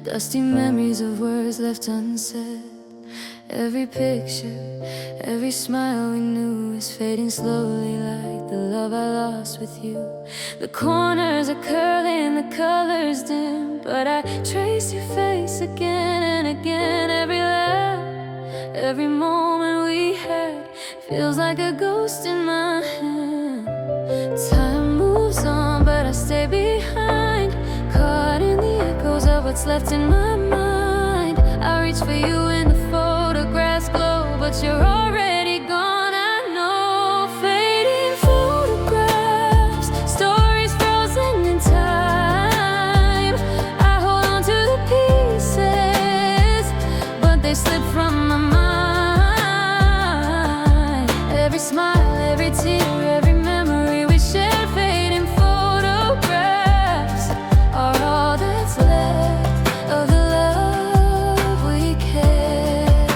Dusty memories of words left unsaid. Every picture, every smile we knew is fading slowly like the love I lost with you. The corners are curling, the colors dim, but I trace your face again and again. Every laugh, every moment we had feels like a ghost in my hand. Time moves on, but I stay behind, caught in the echoes of what's left in my mind. I reach for you in the photographs glow, but you're already gone. I know, fading photographs, stories frozen in time. I hold on to the pieces, but they slip from my mind. Every smile, every tear, every memory we shared, fading photographs are all that's left of the love we cared.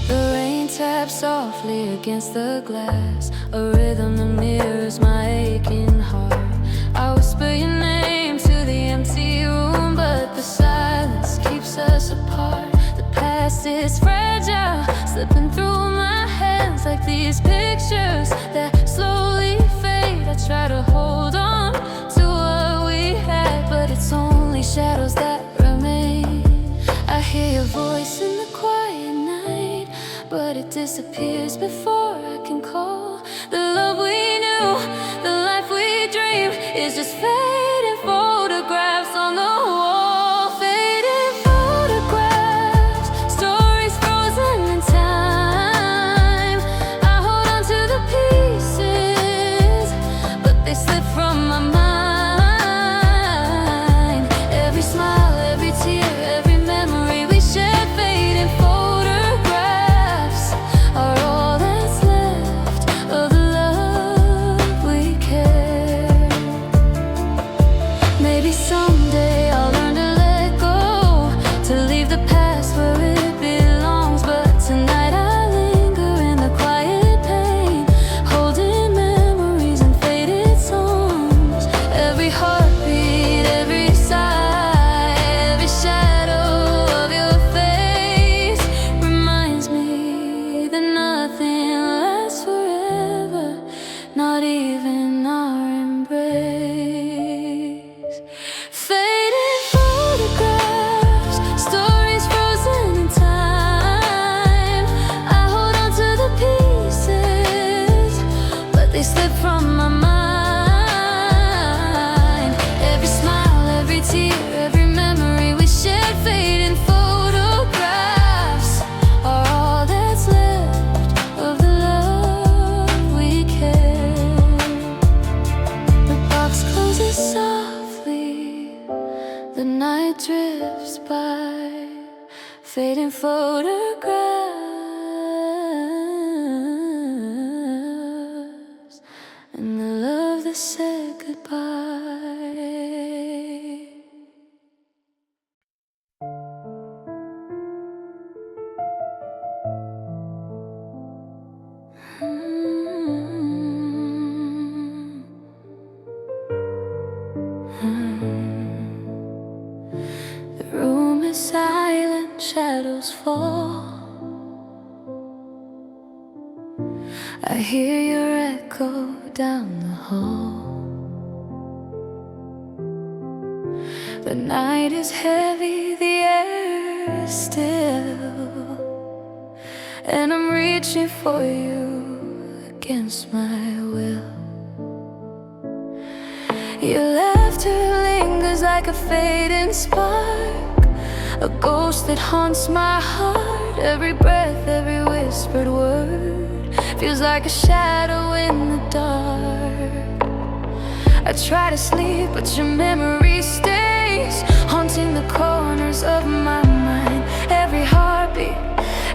The rain taps softly against the glass, a rhythm that mirrors my aching heart. I whisper your name to the empty room, but the silence keeps us apart. The past is fragile, slipping through my hands like these pictures that slowly fade. I try to hold on to what we had, but it's only shadows that remain. I hear your voice in the quiet night, but it disappears before I can call. The love we knew, the life we dreamed is just fading photographs on the wall. Fading photographs, stories frozen in time. I hold on to the pieces, but they slip from my mind. Every smile, every tear, every memory we shared, fading photographs are all that's left of the love we cared. Maybe someday I'll learn to let go, to leave the past where it belongs. But tonight I linger in the quiet pain, holding memories and faded songs. Every heartbeat, every sigh, every shadow of your face reminds me that nothing lasts forever, not even our embrace. Faded photographs, stories frozen in time. I hold on to the pieces, but they slip from my mind. Every smile, every tear, every memory we shared, fading photographs are all that's left of the love we cared. The box closes softly, the night drifts by, fading photographs and the love that said goodbye. The room is silent, shadows fall. I hear your echo down the hall. The night is heavy, the air is still, and I'm reaching for you against my will. Your laughter lingers like a fading spark, a ghost that haunts my heart. Every breath, every whispered word feels like a shadow in the dark. I try to sleep, but your memory stays, haunting the corners of my mind. Every heartbeat,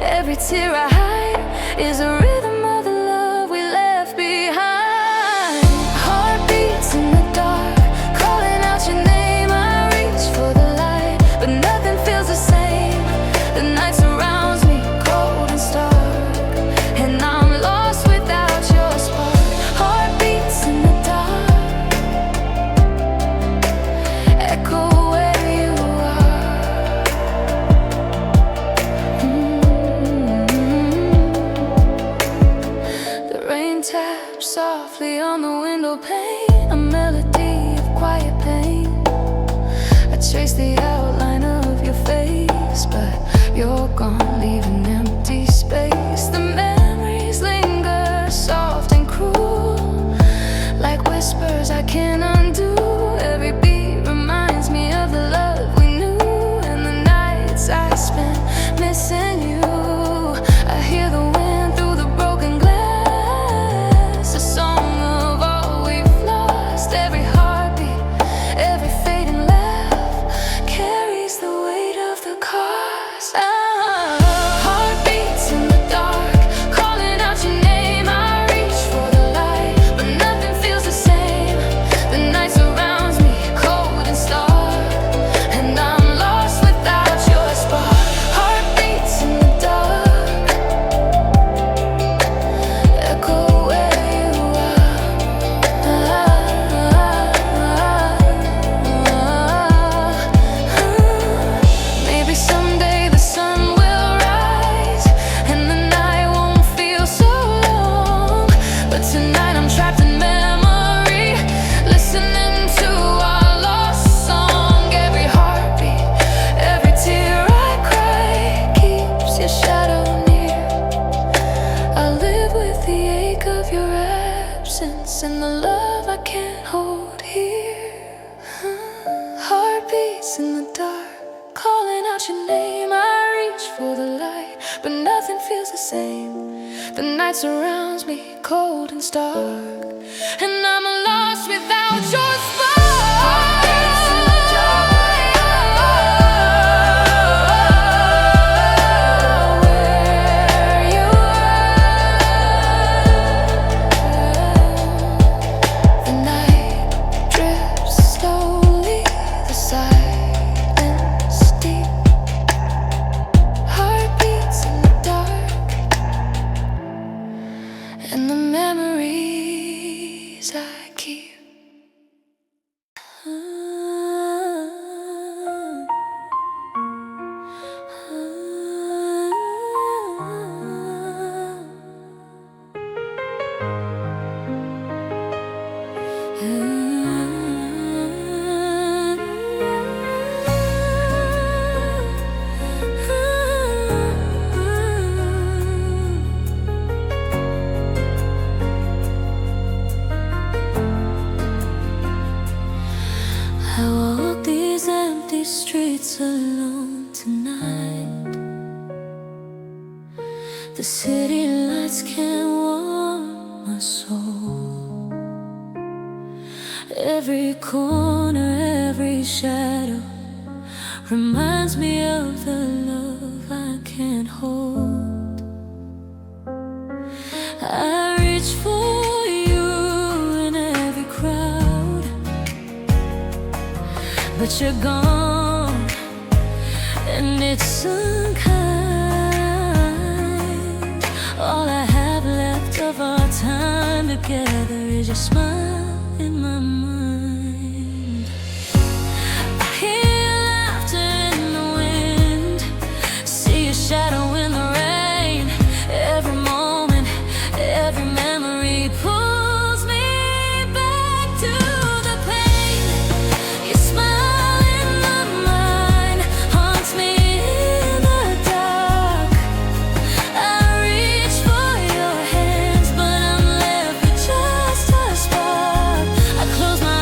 every tear I hide is a rhythm of the love we left behind. Heartbeats in the dark, calling out your name. I reach for the light, but nothing feels the same. The night surrounds me, cold and stark, and I'm lost without your spark. Heartbeats in the dark, echo where trace the outline of your face, but you're gone, leaving empty space. The memories linger, soft and cruel, like whispers I can't undo. Every beat reminds me of the love we knew, and the nights I spent missing you. I hear the wind through the broken glass, a song of all we've lost. Every heartbeat, every fading laugh carries the weight of the cost. Heartbeats in the dark, calling out your name. I reach for the light, but nothing feels the same. The night surrounds me, cold and stark, and I'm lost without your spark. Heartbeats in the dark, echo where you are. Maybe someday the sun will rise and the night won't feel so long, but tonight I'm trapped in memory, listening to our lost song. Every heartbeat, every tear I cry keeps your shadow near. I live with the ache of your absence and the love I can't hold here. Heartbeats in the dark, calling out your name. I reach for the light, but nothing feels the same. The night surrounds me, cold and stark, and I'm lost without your spark. Heartbeats in the dark, where you are. The night drips slowly, the silence deep. Heartbeats in the dark, and the memories I keep. I walk these empty streets alone tonight. The city lights can't warm my soul. Every corner, every shadow reminds me of the love I can't hold. I reach for you in every crowd, but you're gone, and it's unkind. All I have left of our time together is your smile in my mind. I hear laughter in the wind, see your shadow in the rain. Every moment, every memory pulls me back to the pain. Your smile in my mind haunts me in the dark. I reach for your hands, but I'm left with just a spark. I close my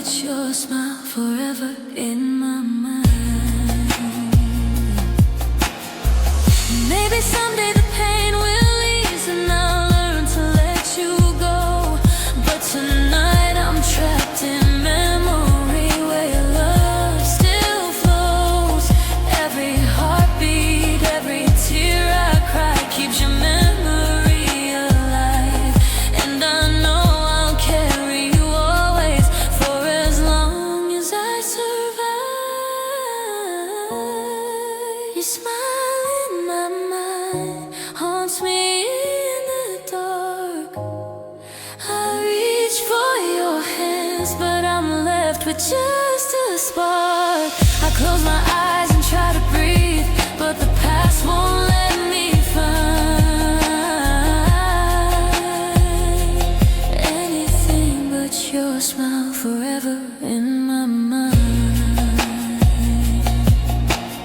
But your smile forever in my mind. Maybe someday the pain will ease and I'll learn to let you go. But tonight I'm trapped in memory where your love still flows. Every heartbeat, every tear I cry keeps your memory alive. And I know I'll carry you always for as long as I survive. Your smile in my mind haunts me in the dark. I reach for your hands, but I'm left with just a spark. I close my eyes and try to breathe, but the past won't let me find anything but your smile forever in my mind.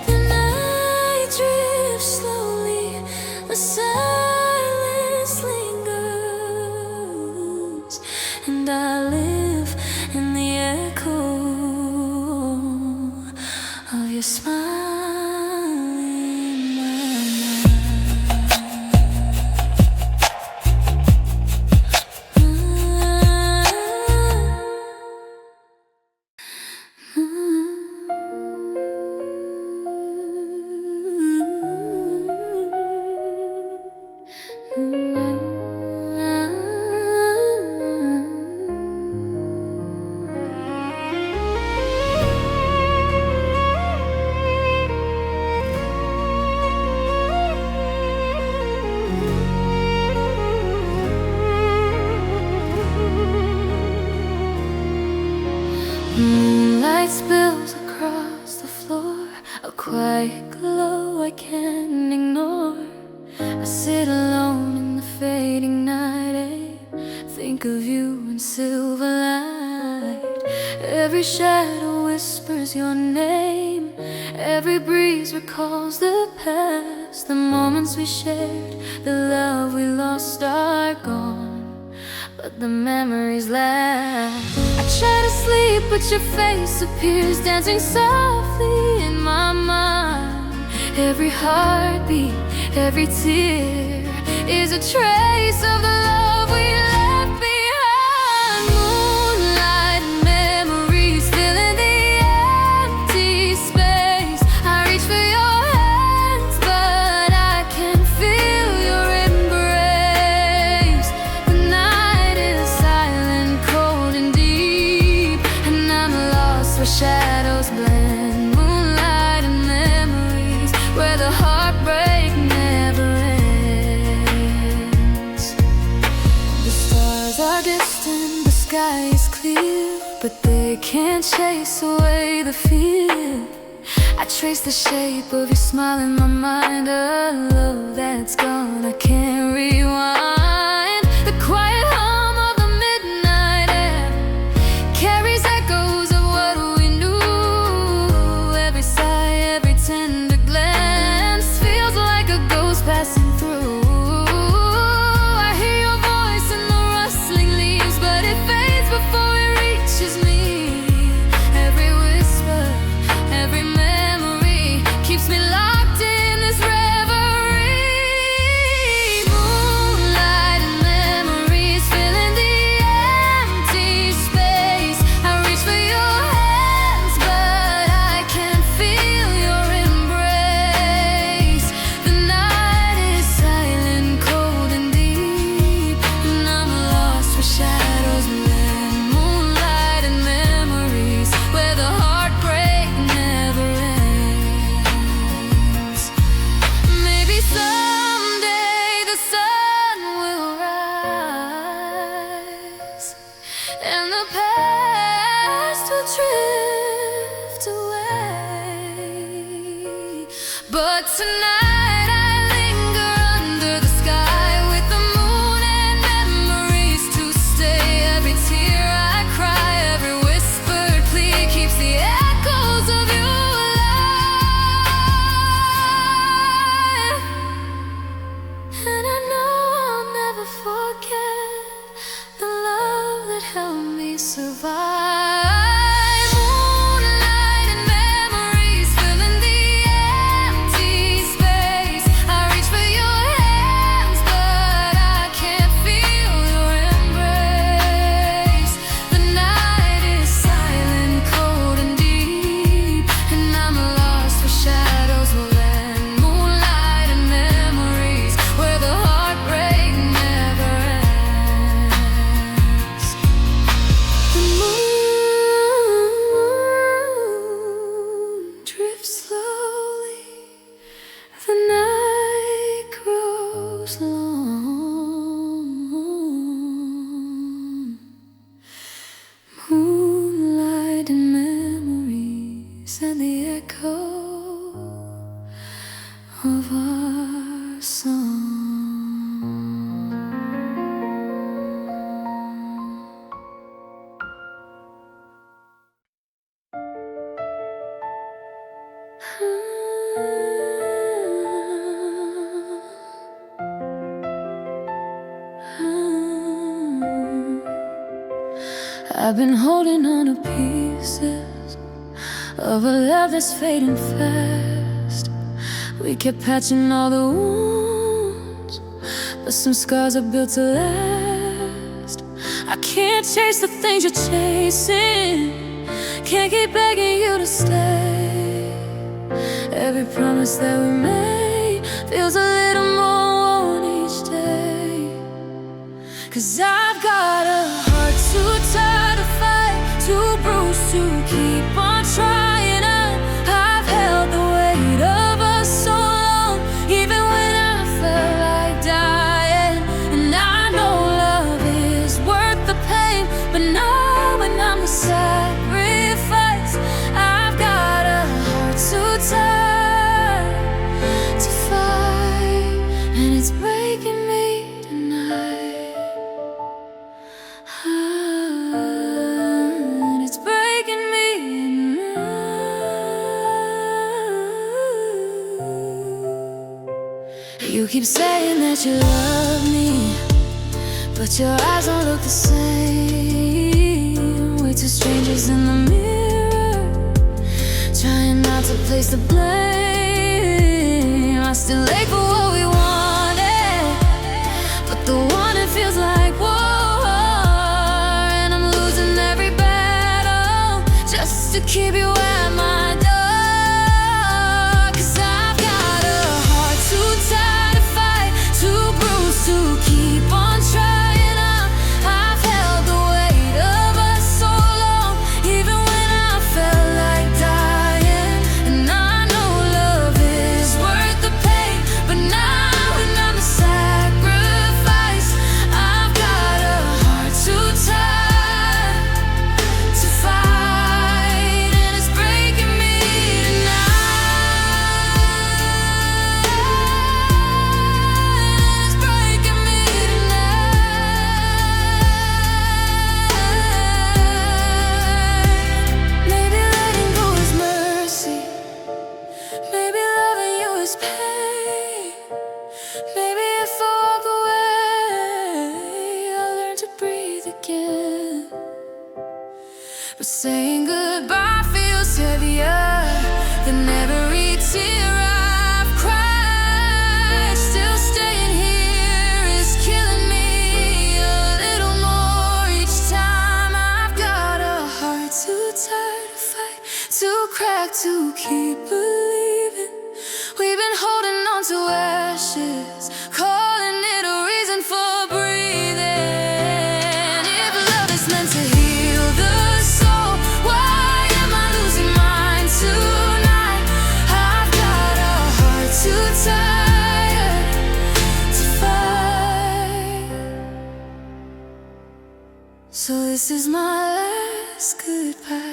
The night drifts slowly, the silence lingers, and I live in the echo of your smile in my Moonlight spills across the floor, a quiet glow I can't ignore. I sit alone in the fading night air, think of you in silver light. Every shadow whispers your name, every breeze recalls the past. The moments we shared, the love we lost are gone, but the memories last. I try to sleep, but your face appears, dancing softly in my mind. Every heartbeat, every tear is a trace of the love we left behind. Moonlight and memories filling the empty space. I reach for your hands, but I can feel your embrace. The night is silent, cold and deep, and I'm lost where shadows blend. Moonlight and memories where the heartbreak never ends. The stars are distant, the sky is clear, but they can't chase away the fear. I trace the shape of your smile in my mind, a love that's gone, I can't rewind. The quiet hum of the midnight air carries echoes of what we knew. Every sigh, every tender glance feels like a ghost passing through. I hear your voice in the rustling leaves, but it fades before it reaches me. Every whisper, every memory keeps me locked in this reverie. Moonlight and memories filling the empty space. I reach for your hands, but I can't feel your embrace. The night is silent, cold and deep, and I'm lost where shadows blend. Moonlight and memories where the heartbreak never ends. Maybe someday the sun will rise and the past will drift away. But tonight I linger under the sky with the moon and memories to stay. Every tear I cry, every whispered plea keeps the echoes of you alive. And I know I'll never forget the love that helped me survive. and the echo of our song. I've been holding on to pieces of a love that's fading fast. We kept patching all the wounds, but some scars are built to last. I can't chase the things you're chasing, can't keep begging you to stay. Every promise that we made feels a little more worn each day. 'Cause I've got a heart too tired to fight, too bruised to keep on trying. I've held the weight of us so long, even when I felt like dying. And I know love is worth the pain, but now when I'm the sacrifice, I've got a heart too tired to fight, and it's breaking me tonight. And it's breaking me tonight. You keep saying that you love me, but your eyes don't look the same. We're two strangers in the mirror, trying not to place the blame. I still ache for what we wanted, but the wanting feels like war, and I'm losing every battle just to keep you at my door. 'Cause I've got a heart too tired to fight, too bruised to keep on trying. I've held the weight of us so long, even when I felt like dying. And I know love is worth the pain, but now when I'm the sacrifice, I've got a heart too tired to fight, and it's breaking me tonight. It's breaking me tonight. Maybe letting go is mercy, maybe loving you is pain. Maybe if I walk away, I'll learn to breathe again. But saying goodbye feels heavier than every tear I've cried. Still staying here is killing me a little more each time. I've got a heart too tired to fight, too cracked to keep believing. We've been holding on to ashes, calling it a reason for breathing. If love is meant to heal the soul, why am I losing mine tonight? I've got a heart too tired to fight. So this is my last goodbye.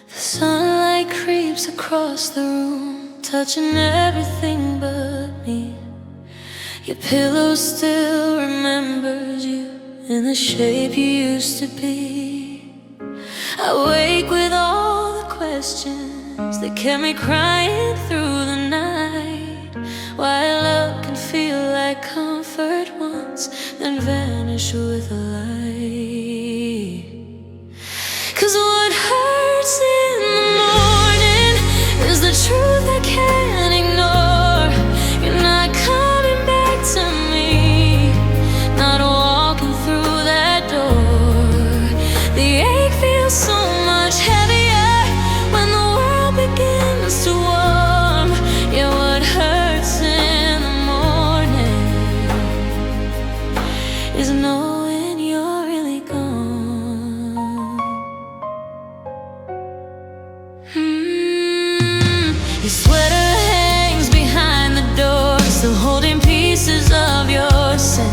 The sunlight creeps across the room, touching everything but me. Your pillow still remembers you in the shape you used to be. I wake with all the questions that kept me crying through the night. Why love can feel like comfort once, then vanish with a light. 'Cause what hurts in the morning is the truth I can't ignore. You're not coming back to me, not walking through that door. The ache feels so much heavier Your sweater hangs behind the door, still holding pieces of your scent.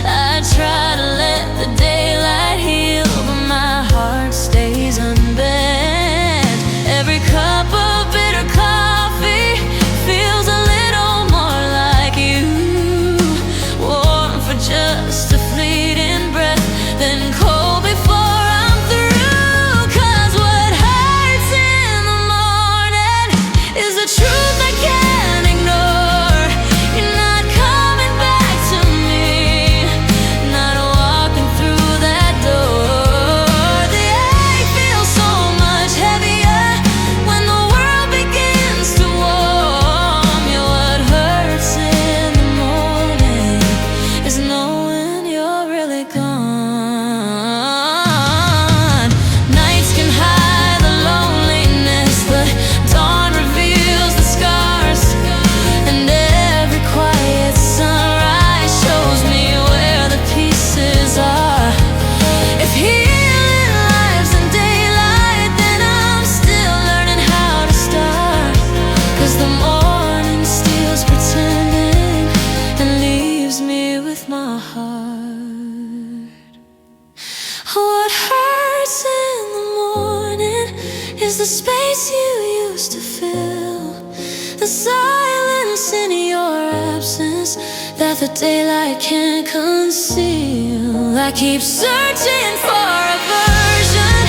I try to let the daylight heal, but my heart stays unbent. Every cup of bitter coffee feels a little more like you, warm for just a fleeting breath, then cold before I'm through. 'Cause what hurts in the morning is the truth I can't ignore. You're not coming back to me, not walking through that door. The ache feels so much heavier when the world begins to warm you. What hurts in the morning is knowing you're really gone. Nights can hide the loneliness, but dawn reveals the scars. And every quiet sunrise shows me where the pieces are. If healing lives in daylight, then I'm still learning how to start. 'Cause the morning steals pretending and leaves me with my heart. What hurts in the morning is the space you used to fill, the silence in your absence that the daylight can't conceal. I keep searching for a version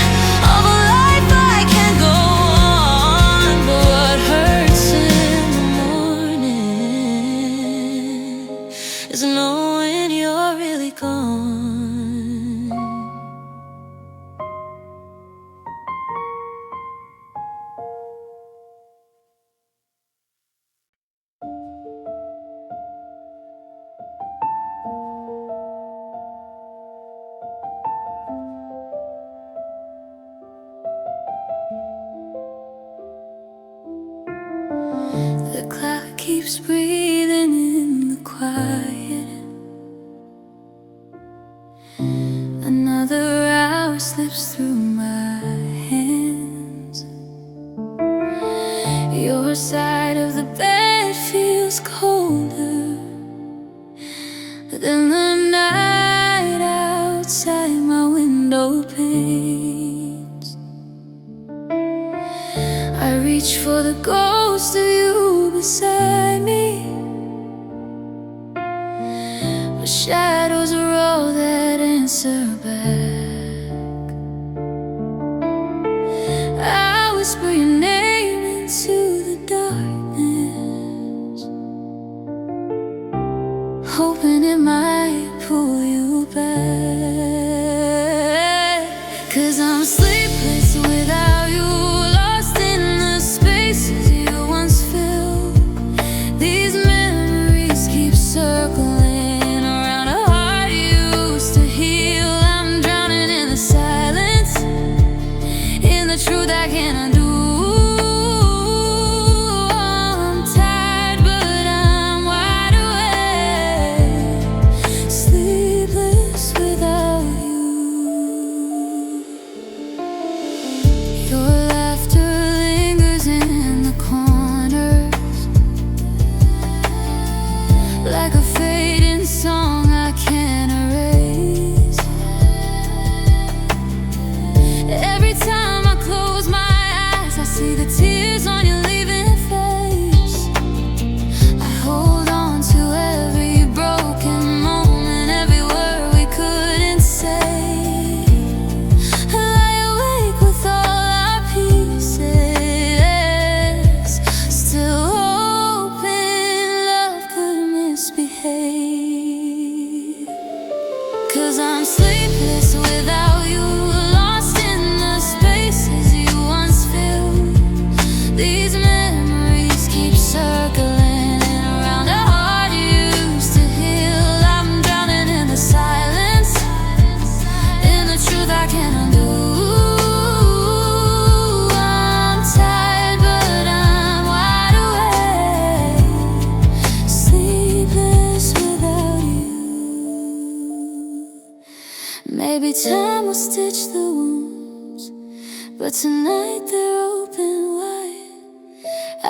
of a life I can go on, but what hurts in the morning is knowing you're really gone. The clock keeps breathing in the quiet. Another hour slips through my hands. Your side of the bed feels colder than the night outside my window panes. I reach for the ghost of you beside me, but shadows are all that answer back. I whisper your name into the darkness, hoping it might pull you back. 'Cause I'm sleepless without you, lost in the spaces you once filled. These memories keep circling around a heart you used to heal. I'm drowning in the silence, in the truth I can't undo. I'm tired, but I'm wide awake, sleepless without you. Your laughter lingers in the corners, like a fading song I can't erase. Every time I close my eyes, I see the tears on your leaving face. I hold on to every broken moment, every word we couldn't say. I lie awake with all our pieces, still hoping love could misbehave. 'Cause I'm sleepless without you, lost in the spaces you once filled. These memories keep circling around a heart you used to heal. I'm drowning in the silence, in the truth I can't undo. I'm tired, but I'm wide awake, sleepless without you. Maybe time will stitch the wounds, but tonight they're open wide.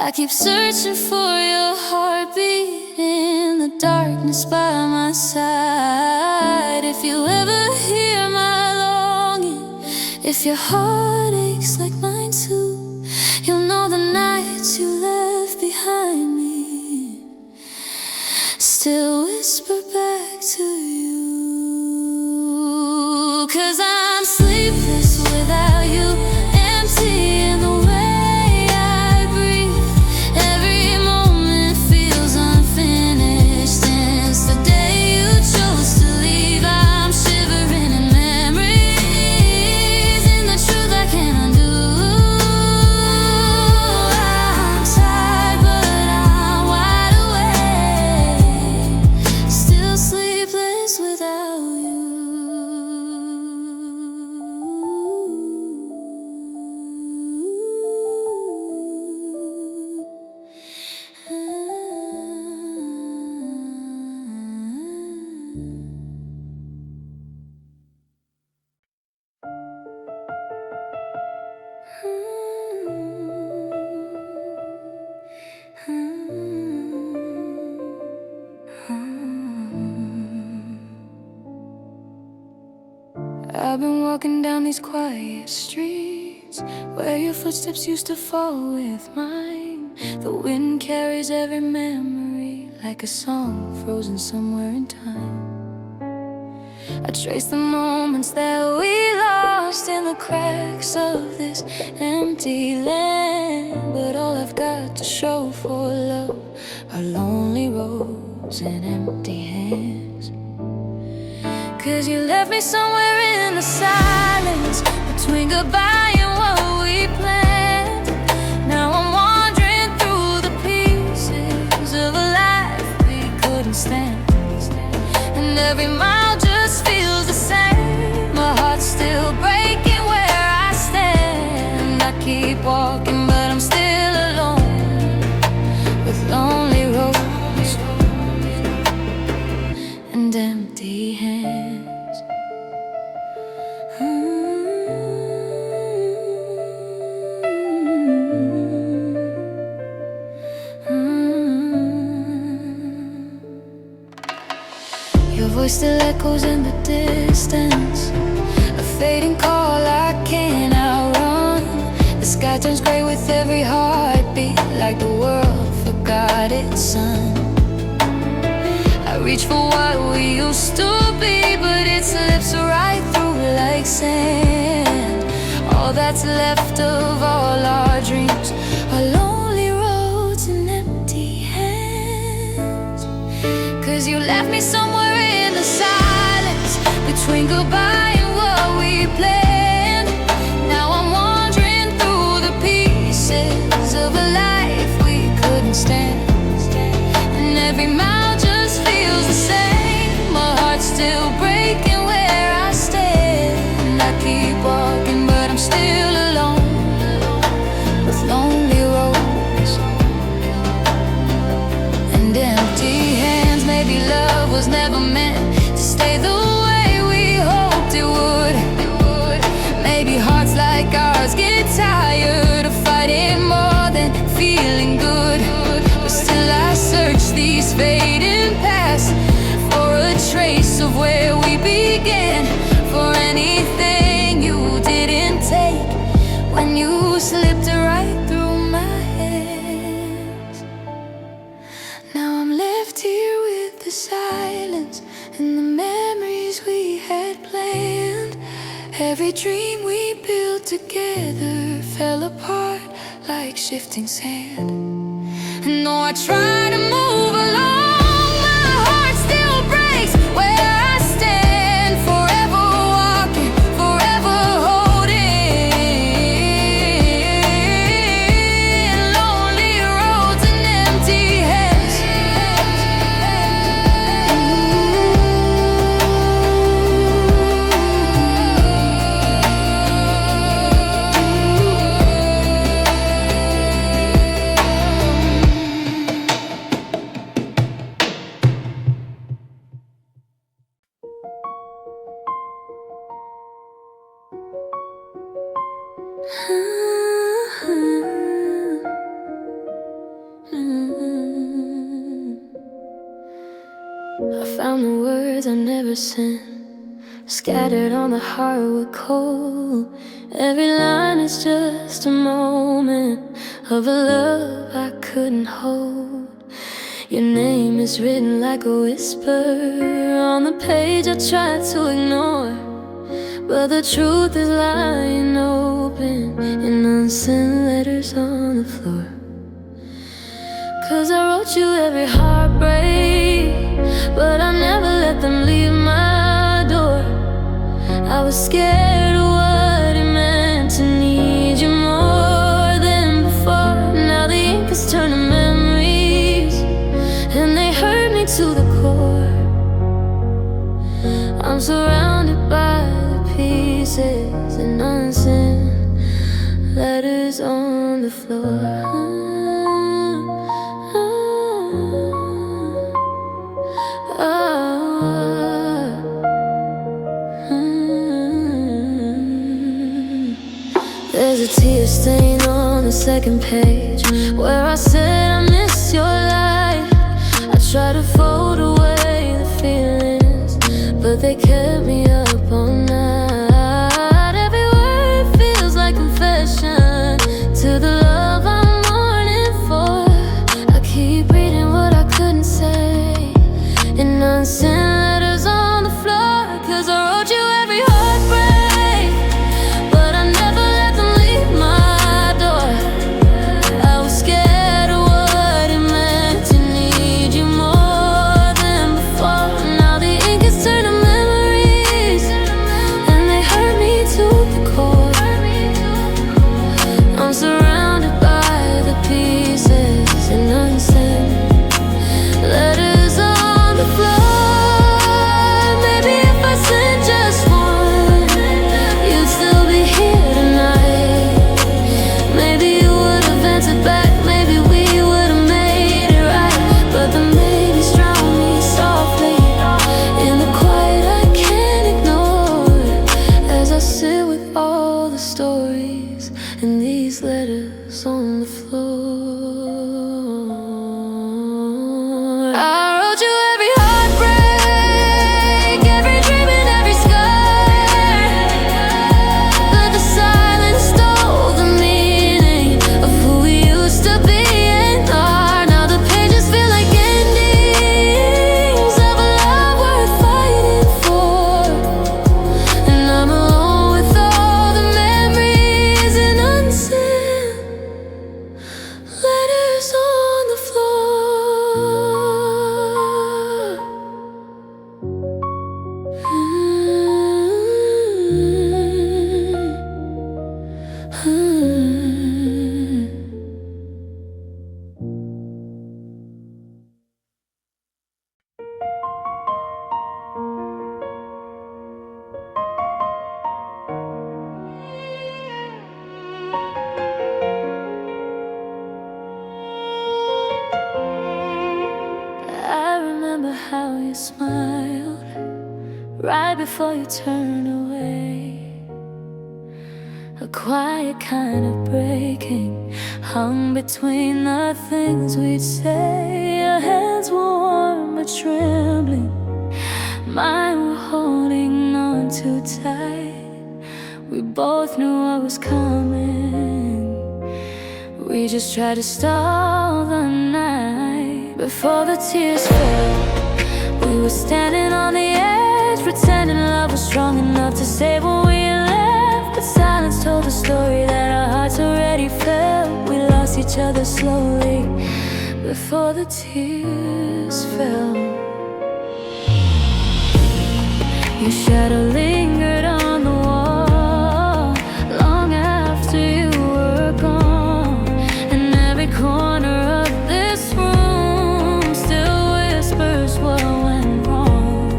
I keep searching for your heartbeat in the darkness by my side. If you ever hear my longing, if your heart aches like mine too, you'll know the nights you left behind me still whisper back to you. 'Cause I'm sleepless without you, empty in the way I breathe. Every moment feels unfinished since the day you chose to leave. I'm shivering in memories, in the truth I can't undo. I'm tired but I'm wide awake, still sleepless without you. I've been walking down these quiet streets where your footsteps used to fall with mine. The wind carries every memory like a song frozen somewhere in time. I trace the moments that we lost in the cracks of this empty land. But all I've got to show for love are lonely roads and empty hands. 'Cause you left me somewhere in the silence between goodbye and what we planned. Now I'm wandering through the pieces of a life we couldn't stand. And every mile just feels the same. My heart's still breaking where I stand. I keep walking but I'm still alone with lonely roads and empty hands. Your voice still echoes in the distance, a fading call I can't outrun. The sky turns gray with every heartbeat, like the world forgot its sun. I reach for what we used to be, but it slips right through like sand. All that's left of all our dreams are lonely roads and empty hands. 'Cause you left me somewhere in the silence between goodbye and what we planned. Now I'm wandering through the pieces of a life we couldn't stand. And every mile just feels the same. My heart's still breaking where I stand. I keep walking but I'm still alone with lonely roads and empty hands. Maybe love was never meant to stay the way we hoped it would. Maybe hearts like ours get tired of fighting more than feeling good. But still I search these fading paths for a trace of where we began, for anything you didn't take when you slipped right through my hands. Now I'm left here with the silence and the memories we had planned. Every dream we built together fell apart like shifting sand. And though I try to move along, my heart still breaks where I stand. Forever walking, forever holding lonely roads and empty hands. sin, scattered on the hardwood cold. Every line is just a moment of a love I couldn't hold. Your name is written like a whisper on the page I tried to ignore, but the truth is lying open in unsent letters on the floor. 'Cause I wrote you every heartbreak, but I never let them leave my door. I was scared of what it meant to need you more than before. Now the ink is turning memories, and they hurt me to the core. I'm surrounded by the pieces and unsent letters on the floor. There's a tear stain on the second page where I said I miss your light. I tried to fold away the feelings, but they kept me up all night. Every word feels like confession to the love I'm mourning for. I keep reading what I couldn't say in unsent letters on the floor. 'Cause I wrote you every heartbreak, but I never let them leave my door. I was scared of what it meant to need you more than before. Now the ink is turning memories, and they hurt me to the core. I'm surrounded by the pieces and unsent letters on the floor. Maybe if I sent just one, you'd still be here tonight. Maybe you would've answered back, maybe we would've made it right. But the maybes drown me softly in the quiet I can't ignore, as I sit with all the stories and these letters on the floor. I wrote you every heartbreak, every dream and every scar, but the silence stole the meaning of who we used to be and are. Now the pages feel like endings of a love worth fighting for, and I'm alone with all the memories and unsent letters on the floor. I remember how you smiled right before you turned away. A quiet kind of breaking hung between the things we'd say. Your hands were warm but trembling, mine were holding on too tight. We both knew what was coming, we just tried to stall the night. Before the tears fell, we were standing on the edge, pretending love was strong enough to save what we left. But silence told the story that our hearts already felt. We lost each other slowly before the tears fell. Your shadow lingered on the wall long after you were gone, and every corner of this room still whispers what went wrong.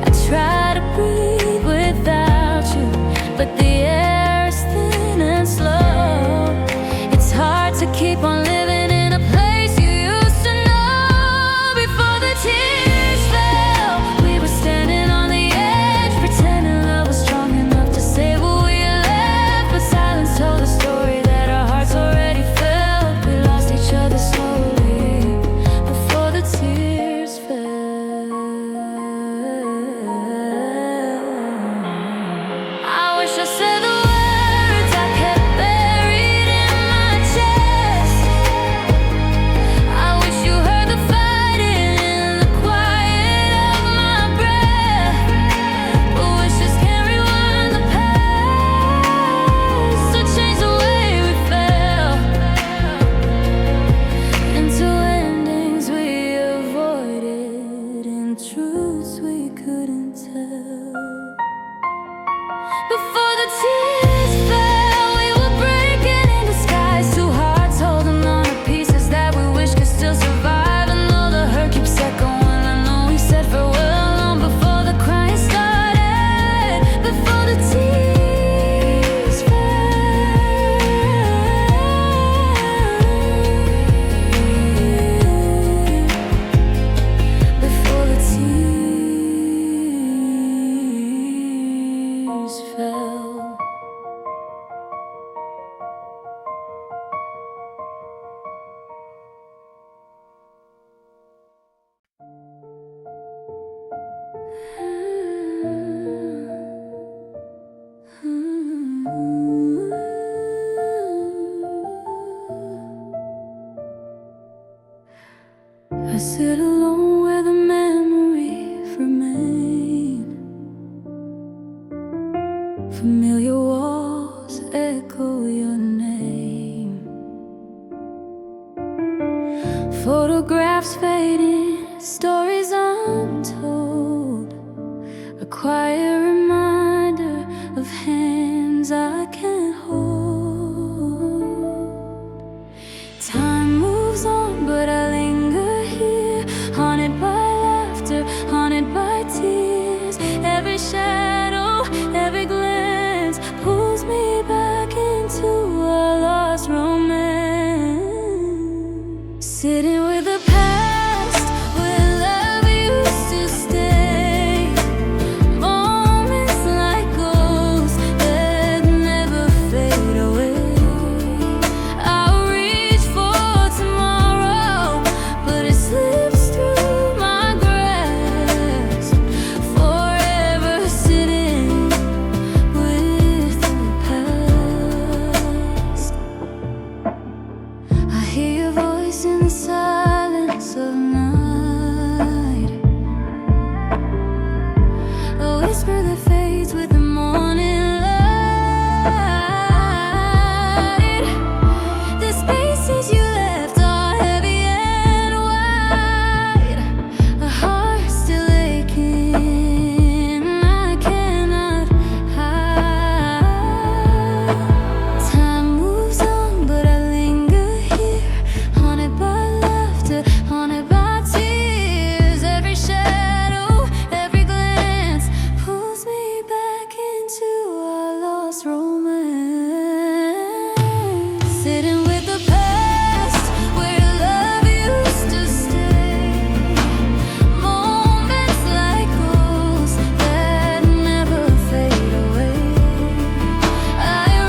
I try to breathe without you, but the air is thin and slow. It's hard to keep on living in a place you used to know. Before the tears fell, we were standing on the edge, pretending love sit alone where the memories remain. Familiar walls echo your name. Photographs fading, stories untold, a quiet reminder of hands I can't hold. Time moves on, but I linger here, haunted by laughter, haunted by tears. Every shadow, every glance pulls me back into a lost romance. Sitting with the past, where love used to stay. Moments like ghosts that never fade away. I'll reach for tomorrow, but it slips through my grasp. Forever sitting with the past. I hear your voice in the silence of night, a whisper that fades with the morning light. The spaces you left are heavy and wide, a heart still aching, I cannot hide. Time moves on, but I linger here, haunted by laughter, haunted by tears. Every shadow, every glance pulls me back into a lost romance. Sitting with the past, where love used to stay. Moments like ghosts that never fade away. I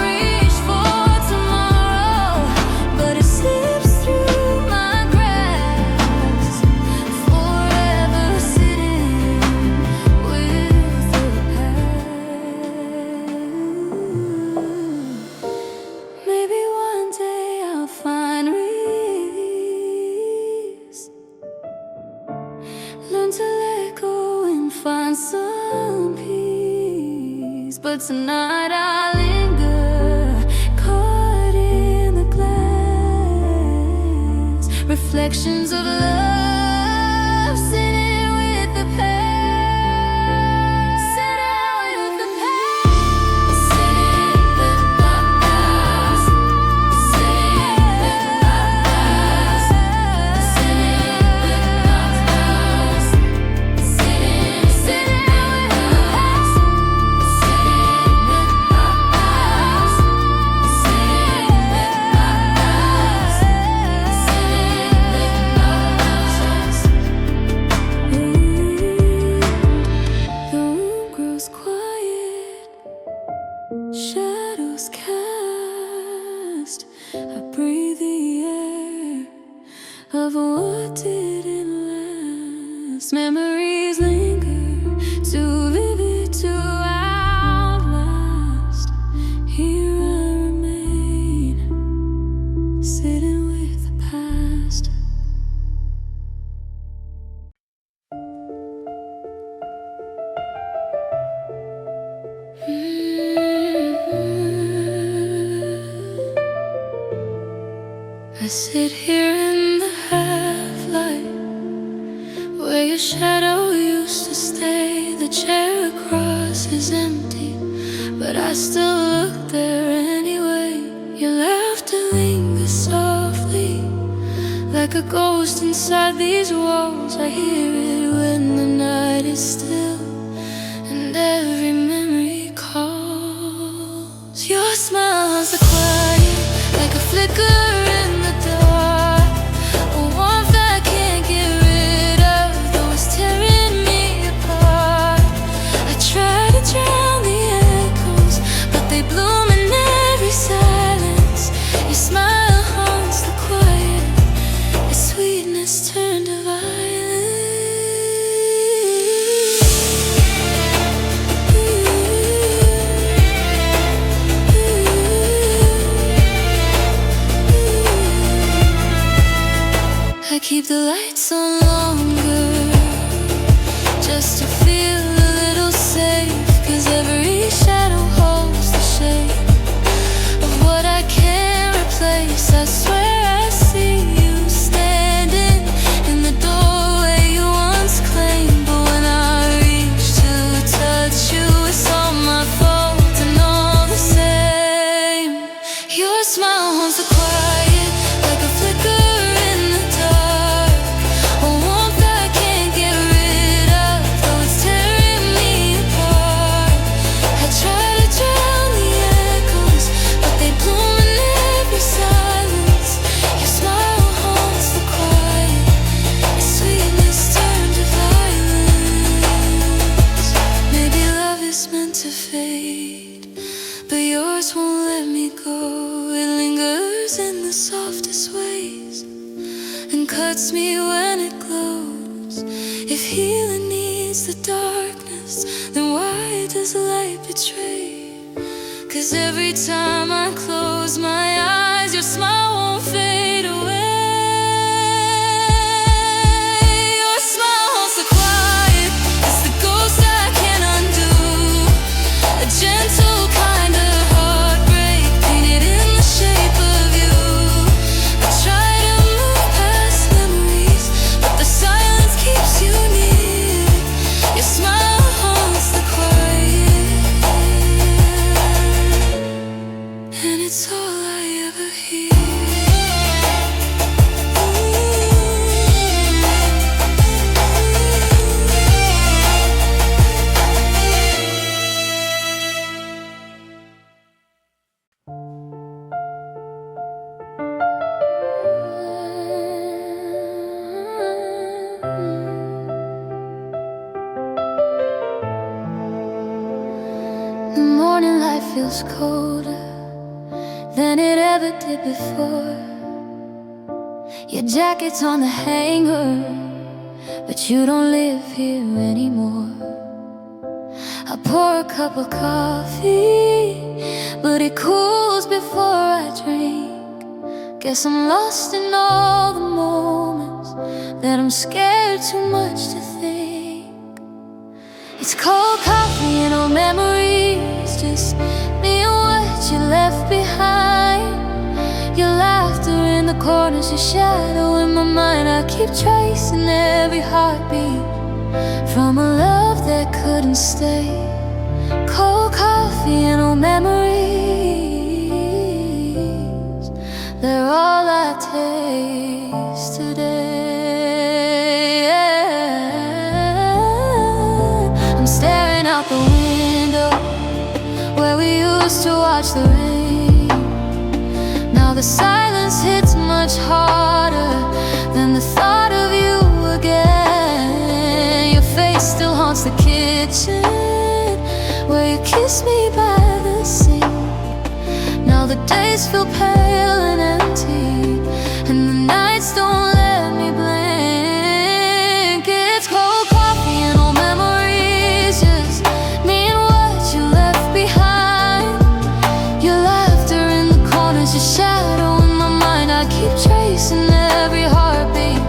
reach for tomorrow, but it slips through my grasp. Forever sitting with the past. Maybe one day I'll find release, learn to let go and find some peace. But tonight I linger, caught in the glass. Reflections of love, sitting with the past. Sitting with the past. Sitting with the past. Sitting with the past. Sitting with the past. Sitting with the past. Sitting with the past. Sitting with the past. The room grows quiet, shadows cast. I breathe the air of what didn't last. Memories linger, too vivid to outlast. Here I remain, sitting with the past. I sit here in the half-light, where your shadow used to stay. The chair across is empty, but I still look there anyway. Your laughter lingers softly, like a ghost inside these walls. I hear it when the night is still, and every memory calls. Your smile's a quiet, like a flicker in the dark, a warmth I can't get rid of, though it's tearing me apart. I try to drown the echoes, but they bloom in every silence. Your smile haunts the quiet, your sweetness turned to violence. I keep the lights on low. softest ways and cuts me when it glows. If healing needs the darkness, then why does light betray? 'Cause every time I close my eyes, your smile won't fade away. Your smile haunts the quiet, it's the ghost I can't undo. A gentle kind of heartbreak painted in the shape of you. I try to move past memories, but the silence keeps you near. Your smile haunts the quiet, and it's all I ever hear. The morning light feels colder than it ever did before. Your jacket's on the hanger, but you don't live here anymore. I pour a cup of coffee, but it cools before I drink. Guess I'm lost in all the moments that I'm scared too much to think. It's cold coffee and old memories, just me and what you left behind. Your laughter in the corners, your shadow in my mind. I keep tracing every heartbeat from a love that couldn't stay. Cold coffee and old memories, they're all I taste today. I'm staring out the window where we used to watch the rain. Now the silence hits much harder than the thought of you again. Your face still haunts the kitchen where you kissed me by the sink. Now the days feel pale and empty, and the nights don't let me blink. It's cold coffee and old memories, just me and what you left behind. Your laughter in the corners, your shadow in my mind. I keep tracing every heartbeat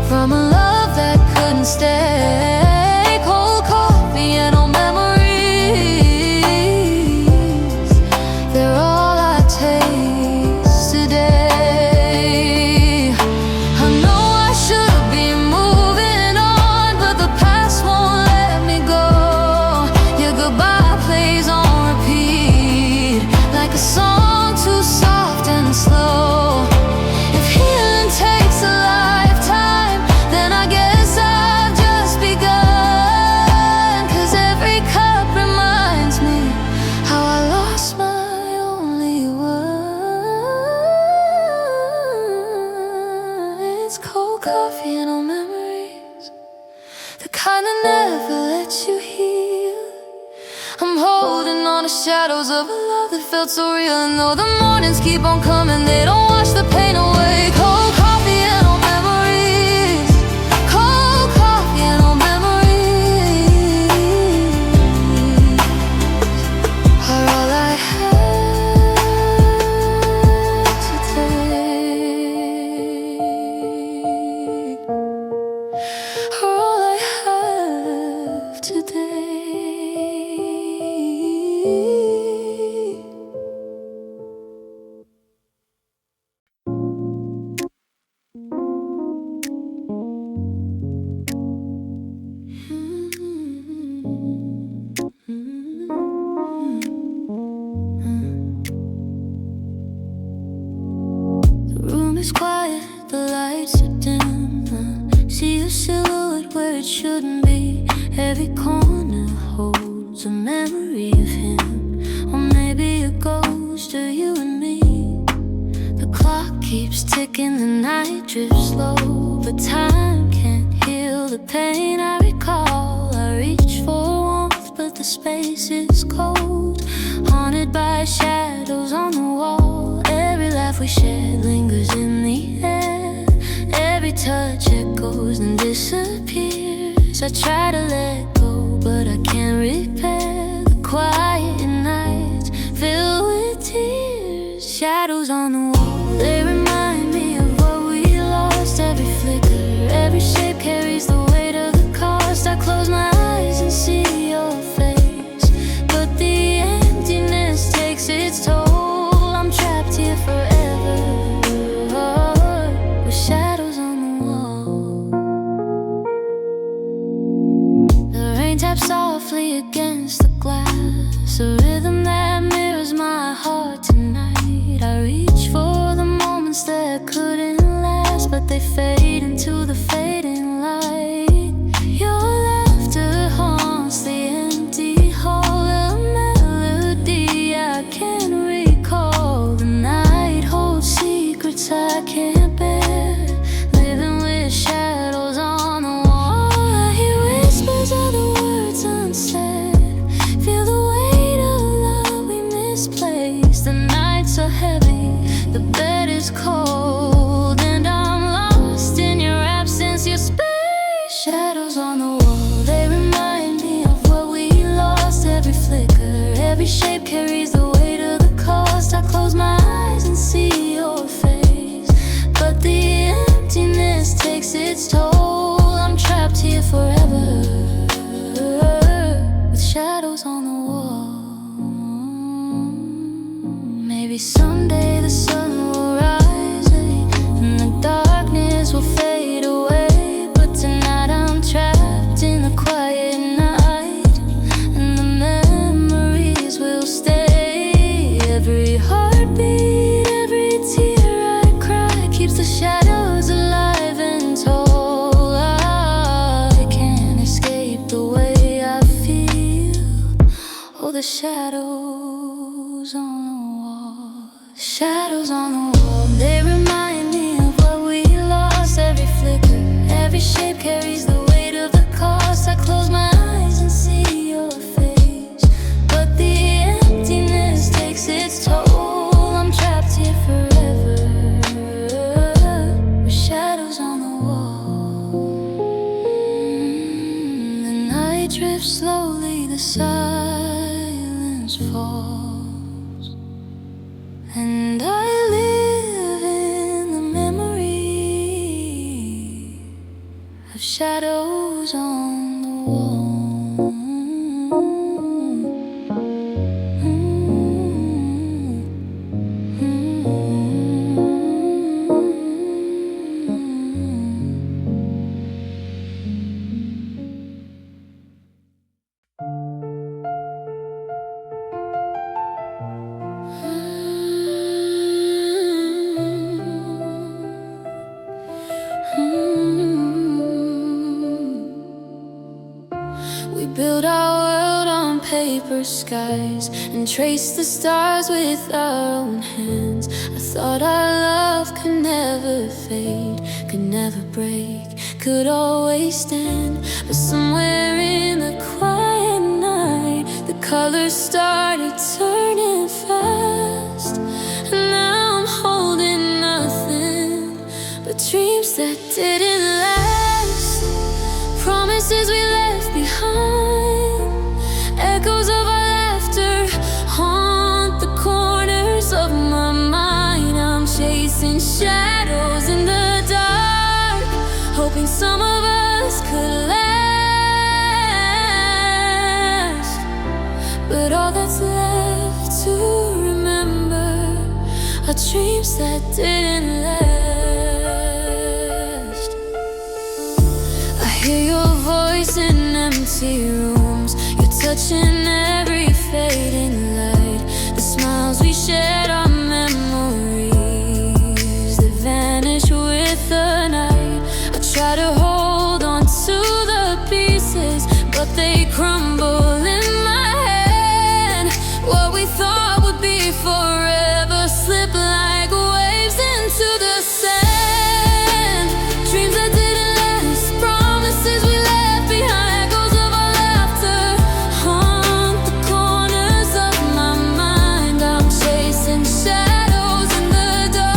from a love that couldn't stay. Cold coffee and old memories, they're all I taste today. I know I should be moving on, but the past won't let me go. Your goodbye plays on repeat, like a song too soft and slow. If healing takes a lifetime, then I guess I've just begun. 'Cause every cup reminds me how I lost my only one. It's cold coffee and old memories, the kind that never lets you heal. I'm holding on to shadows of a love that felt so real. And though the mornings keep on coming, they don't wash the pain away. Cold coffee and old memories, cold coffee and old memories are all I have today. Are all I have today. The room is quiet, the lights are dim. I see your silhouette where it shouldn't be. Every corner holds a memory of him, or maybe a ghost of you and me. The clock keeps ticking, the night drifts slow, but time can't heal the pain I recall. I reach for warmth, but the space is cold, haunted by shadows on the wall. Every laugh laugh we shared lingers in the air. Every touch echoes and disappears. I try to let go, but I can't repair the quiet nights filled with tears. Shadows on the wall, they remind me of what we lost. Every flicker, every shape carries the weight of the cost. I close my eyes and see your face, but the emptiness takes its toll. I'm trapped here forever, with shadows on the wall. The rain taps softly against the glass, a rhythm that mirrors my heart tonight. I reach for the moments that couldn't last, but they fade into the fading light. Your laughter haunts the empty hall, a melody I can't recall. The night holds secrets I can't bear, living with shadows on the wall. I hear whispers of the words unsaid, feel the weight of love we misplaced. The nights are heavy, the bed is cold, and I'm lost in your absence, your space. Shadows on the wall, they remind me of what we lost. Every flicker, every shape carries the weight of the cost. I close my eyes and see your face, but the emptiness takes its toll. I'm trapped here forever, with shadows on the wall. Maybe someday the sun will rise and the darkness will fade away, but tonight I'm trapped in the quiet night, and the memories will stay. Every heartbeat, every tear I cry keeps the shadows alive and tall. I can't escape the way I feel. Oh, the shadows on the wall. Shadows on the wall, they remind me of what we lost. Every flicker, every shape carries the weight of the cost. I close my eyes and see your face, but the emptiness takes its toll. I'm trapped here forever, with shadows on the wall. The night drifts slowly, the silence falls, and I live in the memory of shadows on the wall. We built our world on paper skies and traced the stars with our own hands. I thought our love could never fade, could never break, could always stand. But somewhere in the quiet night, the colors started turning fast, and now I'm holding nothing but dreams that didn't last. Promises we left behind, echoes of our laughter haunt the corners of my mind. I'm chasing shadows in the dark, hoping some of us could last. But all that's left to remember are dreams that didn't last. I hear your voice in empty rooms, you're touching every fading light. The smiles we shared are memories that vanish with the night. I try to hold on to the pieces, but they crumble in my hand. What we thought would be forever slip like waves into the sand. Dreams that didn't last, promises we left behind, echoes of our laughter haunt the corners of my mind. I'm chasing shadows in the dark.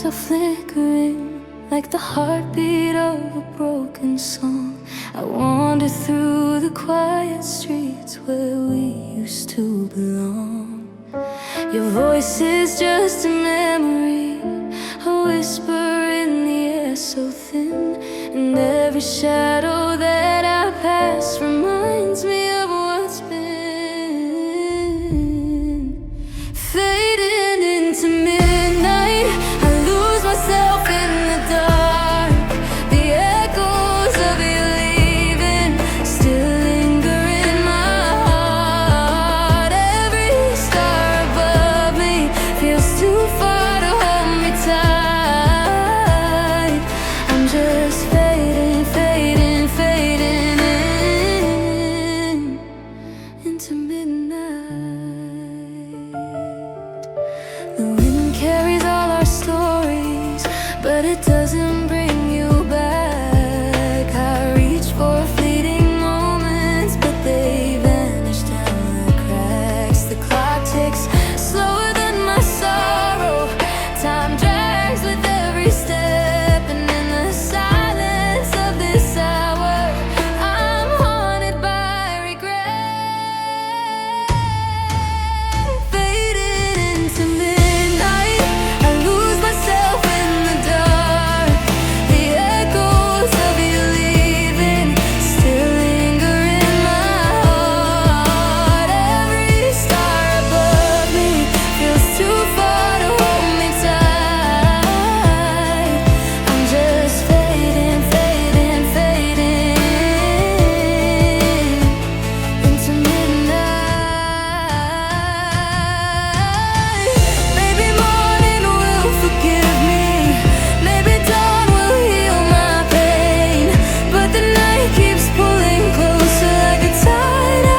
are flickering like the heartbeat of a broken song. I wander through the quiet streets where we used to belong. Your voice is just a memory, a whisper in the air so thin, and every shadow that I pass reminds me of what's been. Fading into midnight, I lose myself in the dark. The echoes of you leaving still linger in my heart. Every star above me feels too far to hold me tight. I'm just fading, fading, fading into midnight. The wind carries all our stories, but it doesn't bring you back. I reach for fleeting moments, but they vanish down the cracks. The clock ticks slower than my sorrow. Time drags with every step, and in the silence of this hour, I'm haunted by regret. Fading into midnight, I lose myself in the dark. The echoes of you leaving still linger in my heart. Every star above me feels too far to hold me tight. I'm just fading, fading, fading into midnight. Maybe morning will forgive me, maybe dawn will heal my pain, but the night keeps pulling closer like a tide I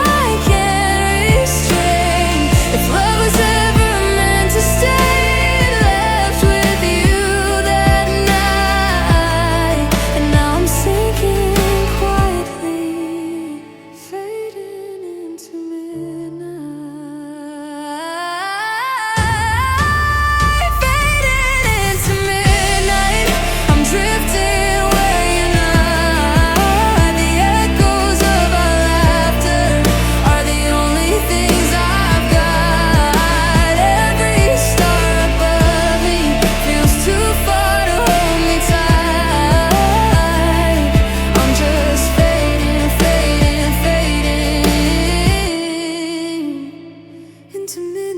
can't restrain. If love was ever meant to stay, it left with you that night, and now I'm sinking quietly, fading into midnight. Fading into midnight, I'm drifting where you're not. The echoes of our laughter are the only things I've got. Every star above me feels too far to hold me tight. I'm just fading, fading, fading into midnight.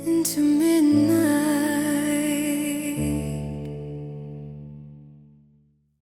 Into